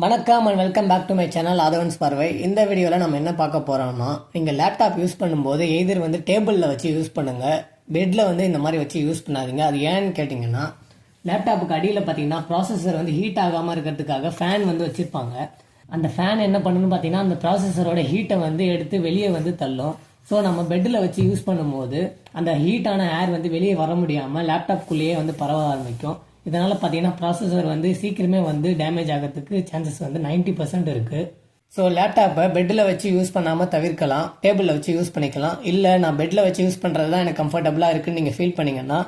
வணக்கம் and welcome back to my channel Aadhavan's பார்வை. இந்த வீடியோவில் நம்ம என்ன பார்க்க போகிறோம்னா, நீங்கள் லேப்டாப் யூஸ் பண்ணும்போது எய்தர் வந்து டேபிளில் வச்சு யூஸ் பண்ணுங்கள், பெட்டில் வந்து இந்த மாதிரி வச்சு யூஸ் பண்ணாதீங்க. அது ஏன்னு கேட்டிங்கன்னா, லேப்டாப்புக்கு அடியில் பார்த்தீங்கன்னா ப்ராசஸர் வந்து ஹீட் ஆகாமல் இருக்கிறதுக்காக ஃபேன் வந்து வச்சுருப்பாங்க. அந்த ஃபேன் என்ன பண்ணணும்னு பார்த்தீங்கன்னா, அந்த ப்ராசஸரோட ஹீட்டை வந்து எடுத்து வெளியே வந்து தள்ளும். ஸோ நம்ம பெட்டில் வச்சு யூஸ் பண்ணும்போது அந்த ஹீட்டான ஏர் வந்து வெளியே வர முடியாமல் லேப்டாப்குள்ளேயே வந்து பரவ ஆரம்பிக்கும். இதனால் பார்த்தீங்கன்னா ப்ராசஸர் வந்து சீக்கிரமே வந்து டேமேஜ் ஆகிறதுக்கு சான்சஸ் வந்து 90% இருக்குது. ஸோ லேப்டாப்பை பெட்டில் வச்சு யூஸ் பண்ணாமல் தவிர்க்கலாம், டேபிளில் வச்சு யூஸ் பண்ணிக்கலாம். இல்லை நான் பெட்டில் வச்சு யூஸ் பண்ணுறது தான் எனக்கு கம்ஃபர்டபுளாக இருக்குன்னு நீங்கள் ஃபீல் பண்ணிங்கன்னா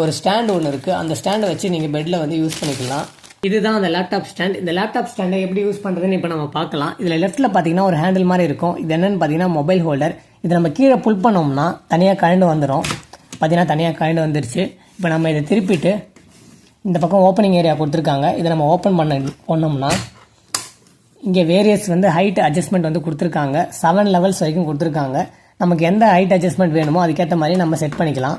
ஒரு ஸ்டாண்ட் ஒன்று இருக்குது, அந்த ஸ்டாண்டை வச்சு நீங்கள் பெட்டில் வந்து யூஸ் பண்ணிக்கலாம். இதுதான் அந்த லேப்டாப் ஸ்டாண்ட். இந்த லேப்டாப் ஸ்டாண்டை எப்படி யூஸ் பண்ணுறதுன்னு இப்போ நம்ம பார்க்கலாம். இதில் லெஃப்ட்டில் பார்த்தீங்கன்னா ஒரு ஹேண்டில் மாதிரி இருக்கும். இது என்னென்னு பார்த்தீங்கன்னா மொபைல் ஹோல்டர். இதை நம்ம கீழே புல் பண்ணோம்னா தனியாக கழண்டு வந்துடும். பார்த்தீங்கன்னா தனியாக கழண்டு வந்துருச்சு. இப்போ நம்ம இதை திருப்பிட்டு இந்த பக்கம் ஓப்பனிங் ஏரியா கொடுத்துருக்காங்க. இதை நம்ம ஓப்பன் பண்ணோம்னா இங்கே வேரியஸ் வந்து ஹைட் அட்ஜஸ்ட்மெண்ட் வந்து கொடுத்துருக்காங்க. 7 லெவல்ஸ் வரைக்கும் கொடுத்துருக்காங்க. நமக்கு எந்த ஹைட் அட்ஜஸ்ட்மெண்ட் வேணுமோ அதுக்கேற்ற மாதிரி நம்ம செட் பண்ணிக்கலாம்.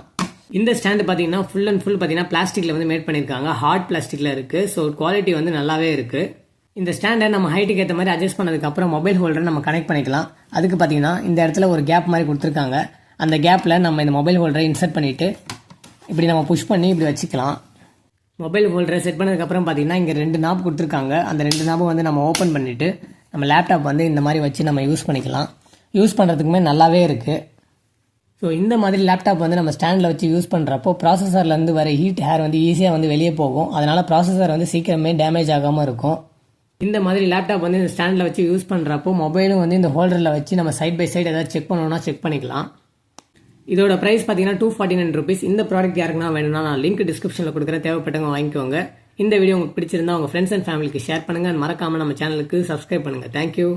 இந்த ஸ்டாண்டு பார்த்தீங்கன்னா ஃபுல் அண்ட் ஃபுல் பார்த்தீங்கன்னா பிளாஸ்டிக்கில் வந்து மேட் பண்ணியிருக்காங்க. ஹார்ட் பிளாஸ்டிக்கில் இருக்குது. ஸோ குவாலிட்டி வந்து நல்லாவே இருக்குது. இந்த ஸ்டாண்டை நம்ம ஹைட்டுக்கு ஏற்ற மாதிரி அட்ஜஸ்ட் பண்ணதுக்கப்புறம் மொபைல் ஹோல்டர் நம்ம கனெக்ட் பண்ணிக்கலாம். அதுக்கு பார்த்தீங்கன்னா இந்த இடத்துல ஒரு கேப் மாதிரி கொடுத்துருக்காங்க. அந்த கேப்பில் நம்ம இந்த மொபைல் ஹோல்டரை இன்சர்ட் பண்ணிவிட்டு இப்படி நம்ம புஷ் பண்ணி இப்படி வச்சுக்கலாம். மொபைல் ஹோல்டரை செட் பண்ணதுக்கப்புறம் பார்த்தீங்கன்னா இங்கே 2 நாப் கொடுத்துருக்காங்க. அந்த 2 நாப்பும் வந்து நம்ம ஓப்பன் பண்ணிவிட்டு நம்ம லேப்டாப் வந்து இந்த மாதிரி வச்சு நம்ம யூஸ் பண்ணிக்கலாம். யூஸ் பண்ணுறதுக்குமே நல்லாவே இருக்குது. ஸோ இந்த மாதிரி லேப்டாப் வந்து நம்ம ஸ்டாண்டில் வச்சு யூஸ் பண்ணுறப்போ ப்ராசஸர்லேருந்து வர ஹீட் ஹேர் வந்து ஈஸியாக வந்து வெளியே போகும். அதனால் ப்ராசஸர் வந்து சீக்கிரமே டேமேஜ் ஆகாமல் இருக்கும். இந்த மாதிரி லேப்டாப் வந்து இந்த ஸ்டாண்டில் வச்சு யூஸ் பண்ணுறப்போ மொபைலும் வந்து இந்த ஹோல்டரில் வச்சு நம்ம சைட் பை சைடு ஏதாவது செக் பண்ணணும்னா செக் பண்ணிக்கலாம். இதோட ப்ரைஸ் பார்த்தீங்கன்னா 249 rupees. இந்த ப்ராடக்ட் யாருக்குன்னா வேணும்னா நான் லிங்க் டிஸ்கிரிப்ஷனில் கொடுக்குறேன், தேவைப்பட்டவங்க வாங்கிக்கோங்க. இந்த வீடியோ உங்களுக்கு பிடிச்சிருந்தா உங்கள் ஃப்ரெண்ட்ஸ் அண்ட் ஃபேமிலிக்கு ஷேர் பண்ணுங்கள். மறக்காமல் நம்ம சேனலுக்கு சப்ஸ்கிரைப் பண்ணுங்கள். தேங்க்யூ.